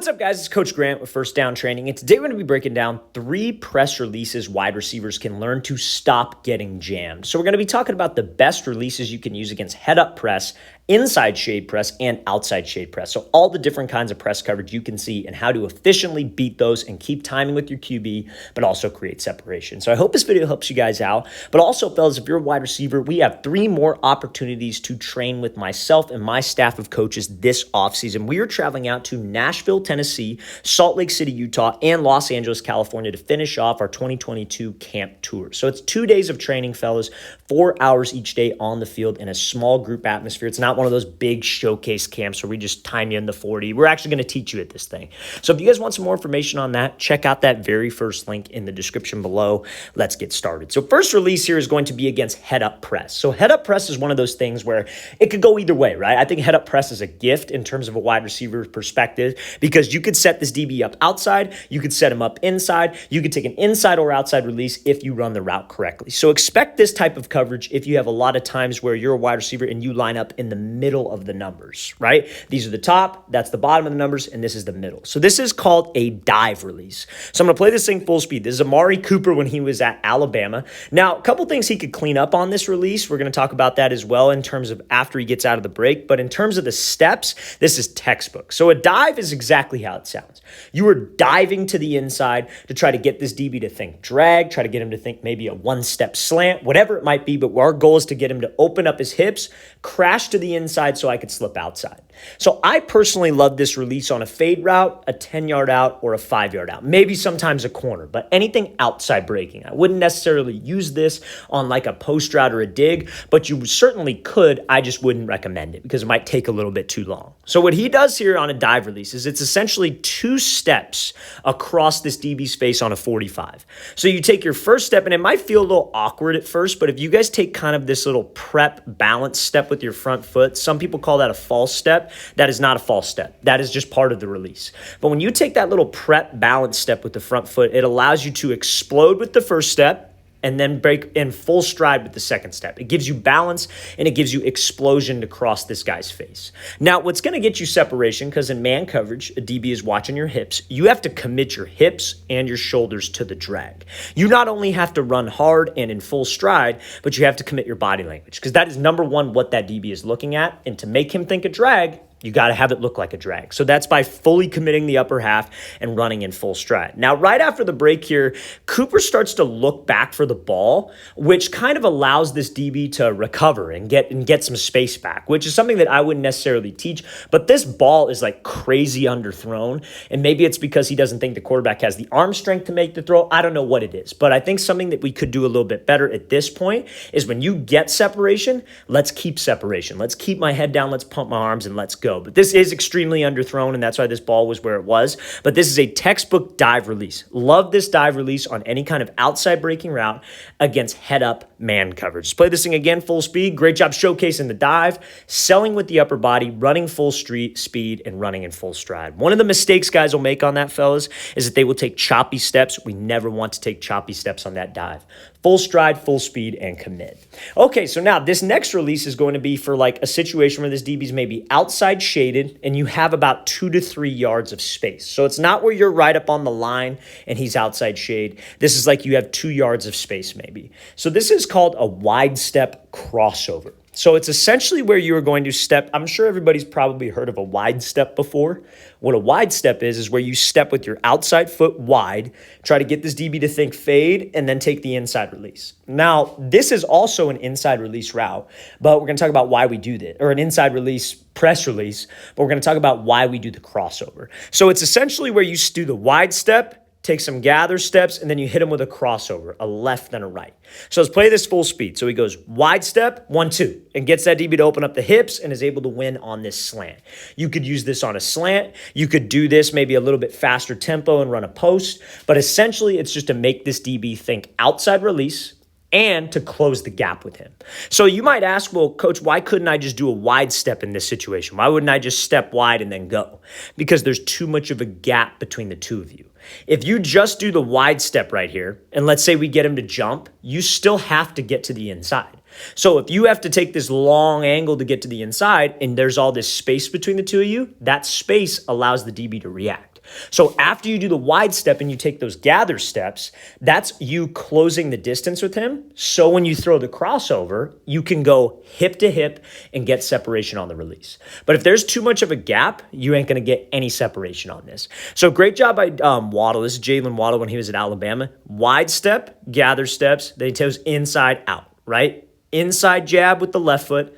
What's up, guys? It's Coach Grant with First Down Training, and today we're going to be breaking down 3 press releases wide receivers can learn to stop getting jammed. So we're going to be talking about the best releases you can use against head-up press, inside shade press, and outside shade press. So all the different kinds of press coverage you can see and how to efficiently beat those and keep timing with your QB, but also create separation. So I hope this video helps you guys out. But also, fellas, if you're a wide receiver, we have 3 more opportunities to train with myself and my staff of coaches this offseason. We are traveling out to Nashville, Tennessee, Salt Lake City, Utah, and Los Angeles, California to finish off our 2022 camp tour. So it's 2 days of training, fellas, 4 hours each day on the field in a small group atmosphere. It's not one of those big showcase camps where we just time you in the 40. We're actually going to teach you at this thing. So if you guys want some more information on that, check out that very first link in the description below. Let's get started. So first release here is going to be against head-up press. So head-up press is one of those things where it could go either way, right? I think head-up press is a gift in terms of a wide receiver perspective because you could set this DB up outside, you could set him up inside, you could take an inside or outside release if you run the route correctly. So expect this type of coverage if you have a lot of times where you're a wide receiver and you line up in the middle of the numbers, right? These are the top, that's the bottom of the numbers, and this is the middle. So this is called a dive release. So I'm going to play this thing full speed. This is Amari Cooper when he was at Alabama. Now, a couple things he could clean up on this release. We're going to talk about that as well in terms of after he gets out of the break. But in terms of the steps, this is textbook. So a dive is exactly how it sounds. You are diving to the inside to try to get this DB to think drag, try to get him to think maybe a one-step slant, whatever it might be. But our goal is to get him to open up his hips, crash to the inside so I could slip outside. So I personally love this release on a fade route, a 10-yard out, or a 5-yard out. Maybe sometimes a corner, but anything outside breaking. I wouldn't necessarily use this on like a post route or a dig, but you certainly could. I just wouldn't recommend it because it might take a little bit too long. So what he does here on a dive release is it's essentially 2 steps across this DB's face on a 45. So you take your first step, and it might feel a little awkward at first, but if you guys take kind of this little prep balance step with your front foot, some people call that a false step. That is not a false step. That is just part of the release. But when you take that little prep balance step with the front foot, it allows you to explode with the first step and then break in full stride with the second step. It gives you balance and it gives you explosion to cross this guy's face. Now, what's going to get you separation, because in man coverage, a DB is watching your hips, you have to commit your hips and your shoulders to the drag. You not only have to run hard and in full stride, but you have to commit your body language, because that is number one what that DB is looking at. And to make him think a drag, you got to have it look like a drag. So that's by fully committing the upper half and running in full stride. Now, right after the break here, Cooper starts to look back for the ball, which kind of allows this DB to recover and get some space back, which is something that I wouldn't necessarily teach. But this ball is like crazy underthrown, and maybe it's because he doesn't think the quarterback has the arm strength to make the throw. I don't know what it is, but I think something that we could do a little bit better at this point is when you get separation, let's keep separation. Let's keep my head down, let's pump my arms, and let's go. But this is extremely underthrown, and that's why this ball was where it was. But this is a textbook dive release. Love this dive release on any kind of outside breaking route against head-up man coverage. Let's play this thing again, full speed. Great job showcasing the dive, selling with the upper body, running full speed, and running in full stride. One of the mistakes guys will make on that, fellas, is that they will take choppy steps. We never want to take choppy steps on that dive. Full stride, full speed, and commit. Okay, so now this next release is going to be for like a situation where this DB's maybe outside shaded and you have about 2 to 3 yards of space. So it's not where you're right up on the line and he's outside shade. This is like you have 2 yards of space maybe. So this is called a wide step crossover. So it's essentially where you are going to step. I'm sure everybody's probably heard of a wide step before. What a wide step is where you step with your outside foot wide, try to get this DB to think fade, and then take the inside release. Now, this is also an inside release route, but we're going to talk about why we do that, or an inside release press release, but we're going to talk about why we do the crossover. So it's essentially where you do the wide step, take some gather steps, and then you hit him with a crossover, a left and a right. So let's play this full speed. So he goes wide step, 1, 2, and gets that DB to open up the hips and is able to win on this slant. You could use this on a slant. You could do this maybe a little bit faster tempo and run a post, but essentially it's just to make this DB think outside release and to close the gap with him. So you might ask, well, coach, why couldn't I just do a wide step in this situation? Why wouldn't I just step wide and then go? Because there's too much of a gap between the two of you. If you just do the wide step right here, and let's say we get him to jump, you still have to get to the inside. So if you have to take this long angle to get to the inside and there's all this space between the two of you, that space allows the DB to react. So after you do the wide step and you take those gather steps, that's you closing the distance with him. So when you throw the crossover, you can go hip to hip and get separation on the release. But if there's too much of a gap, you ain't going to get any separation on this. So great job by Waddle. This is Jalen Waddle when he was at Alabama. Wide step, gather steps, then he goes inside out, right? Inside jab with the left foot,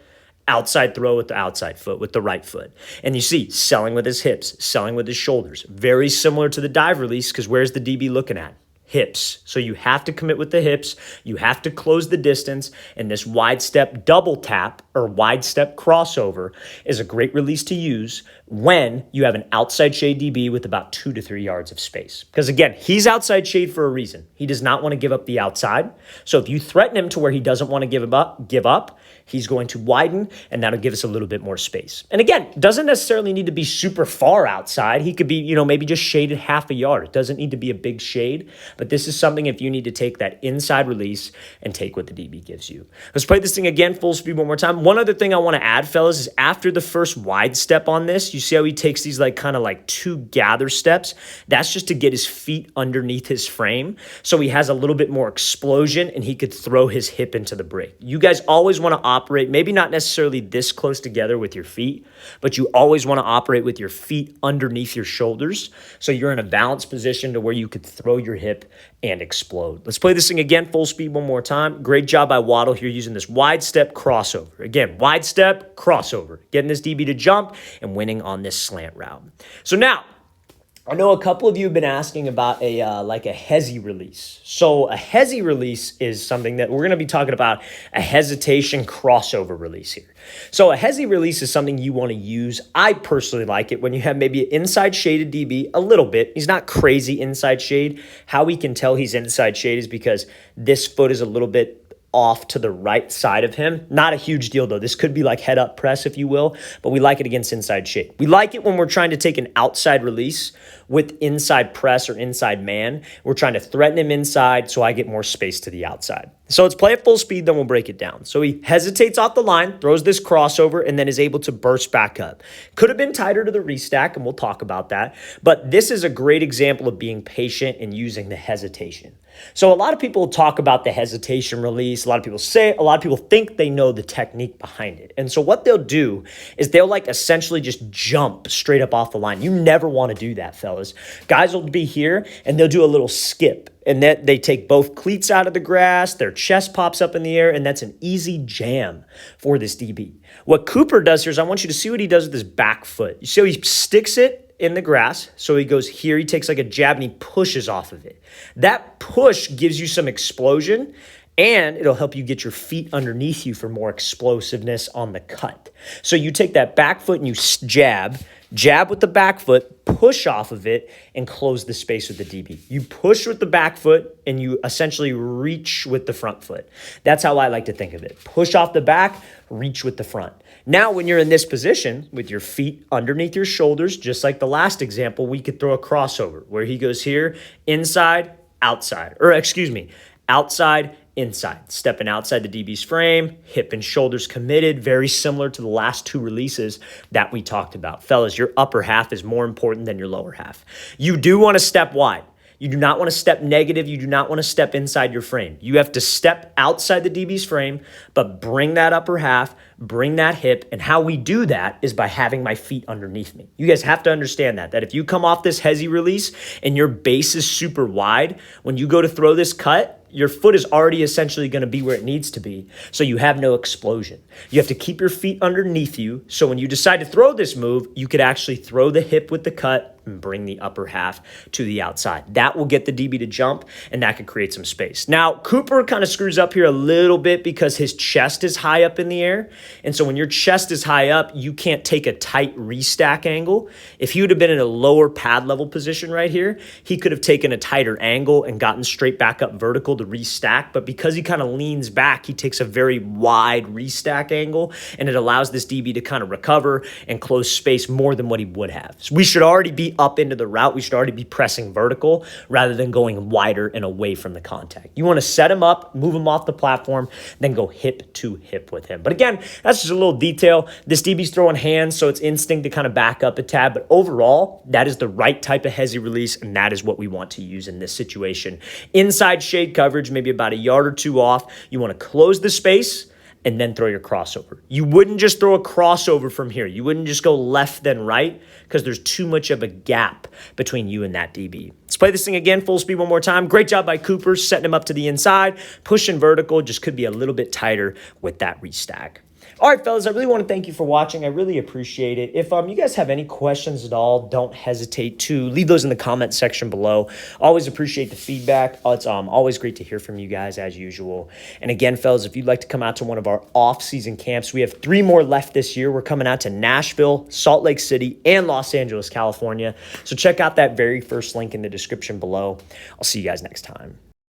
outside throw with the outside foot, with the right foot. And you see, selling with his hips, selling with his shoulders. Very similar to the dive release, because where's the DB looking at? Hips. So you have to commit with the hips. You have to close the distance. And this wide step double tap or wide step crossover is a great release to use when you have an outside shade DB with about 2 to 3 yards of space. Because again, he's outside shade for a reason. He does not want to give up the outside. So if you threaten him to where he doesn't want to give up, he's going to widen, and that'll give us a little bit more space. And again, doesn't necessarily need to be super far outside. He could be, maybe just shaded half a yard. It doesn't need to be a big shade, but this is something if you need to take that inside release and take what the DB gives you. Let's play this thing again, full speed one more time. One other thing I want to add, fellas, is after the first wide step on this, you see how he takes these kind of 2 gather steps? That's just to get his feet underneath his frame so he has a little bit more explosion and he could throw his hip into the break. You guys always want to operate, maybe not necessarily this close together with your feet, but you always want to operate with your feet underneath your shoulders so you're in a balanced position to where you could throw your hip and explode. Let's play this thing again, full speed one more time. Great job by Waddle here using this wide step crossover. Again, wide step crossover, getting this DB to jump and winning on this slant route. So now, I know a couple of you have been asking about a Hesi release. So a Hesi release is something that we're going to be talking about, a hesitation crossover release here. So a Hesi release is something you want to use. I personally like it when you have maybe an inside shaded DB a little bit. He's not crazy inside shade. How we can tell he's inside shade is because this foot is a little bit off to the right side of him. Not a huge deal though. This could be like head up press, if you will, but we like it against inside shade. We like it when we're trying to take an outside release with inside press or inside man. We're trying to threaten him inside so I get more space to the outside. So let's play at full speed, then we'll break it down. So he hesitates off the line, throws this crossover, and then is able to burst back up. Could have been tighter to the restack, and we'll talk about that. But this is a great example of being patient and using the hesitation. So a lot of people talk about the hesitation release. A lot of people think they know the technique behind it. And so what they'll do is they'll essentially just jump straight up off the line. You never want to do that, fellas. Guys will be here and they'll do a little skip. And that they take both cleats out of the grass, their chest pops up in the air, and that's an easy jam for this DB. What Cooper does here is I want you to see what he does with his back foot. You see how he sticks it in the grass? So he goes here, he takes a jab, and he pushes off of it. That push gives you some explosion, and it'll help you get your feet underneath you for more explosiveness on the cut. So you take that back foot and you jab with the back foot, push off of it, and close the space with the DB. You push with the back foot, and you essentially reach with the front foot. That's how I like to think of it. Push off the back, reach with the front. Now, when you're in this position with your feet underneath your shoulders, just like the last example, we could throw a crossover where he goes here, inside, outside, outside, inside, stepping outside the DB's frame, hip and shoulders committed, very similar to the last 2 releases that we talked about. Fellas, your upper half is more important than your lower half. You do want to step wide. You do not want to step negative. You do not want to step inside your frame. You have to step outside the DB's frame, but bring that upper half, bring that hip. And how we do that is by having my feet underneath me. You guys have to understand that if you come off this Hesi release and your base is super wide, when you go to throw this cut, your foot is already essentially going to be where it needs to be, so you have no explosion. You have to keep your feet underneath you, so when you decide to throw this move, you could actually throw the hip with the cut and bring the upper half to the outside. That will get the DB to jump, and that could create some space. Now, Cooper kind of screws up here a little bit because his chest is high up in the air, And so when your chest is high up, you can't take a tight restack angle. If he would have been in a lower pad level position right here, he could have taken a tighter angle and gotten straight back up vertical to restack. But because he kind of leans back, he takes a very wide restack angle, and it allows this DB to kind of recover and close space more than what he would have. So we should already be up into the route. We should already be pressing vertical rather than going wider and away from the contact. You want to set him up, move him off the platform, then go hip to hip with him. But again, that's just a little detail. This DB's throwing hands, so it's instinct to kind of back up a tad. But overall, that is the right type of Hesi release, and that is what we want to use in this situation. Inside shade coverage, maybe about a yard or two off. You want to close the space and then throw your crossover. You wouldn't just throw a crossover from here. You wouldn't just go left then right because there's too much of a gap between you and that DB. Let's play this thing again, full speed one more time. Great job by Cooper, setting him up to the inside. Pushing vertical, just could be a little bit tighter with that restack. All right, fellas, I really want to thank you for watching. I really appreciate it. If you guys have any questions at all, don't hesitate to leave those in the comment section below. Always appreciate the feedback. It's always great to hear from you guys as usual. And again, fellas, if you'd like to come out to one of our off-season camps, we have 3 more left this year. We're coming out to Nashville, Salt Lake City, and Los Angeles, California. So check out that very first link in the description below. I'll see you guys next time.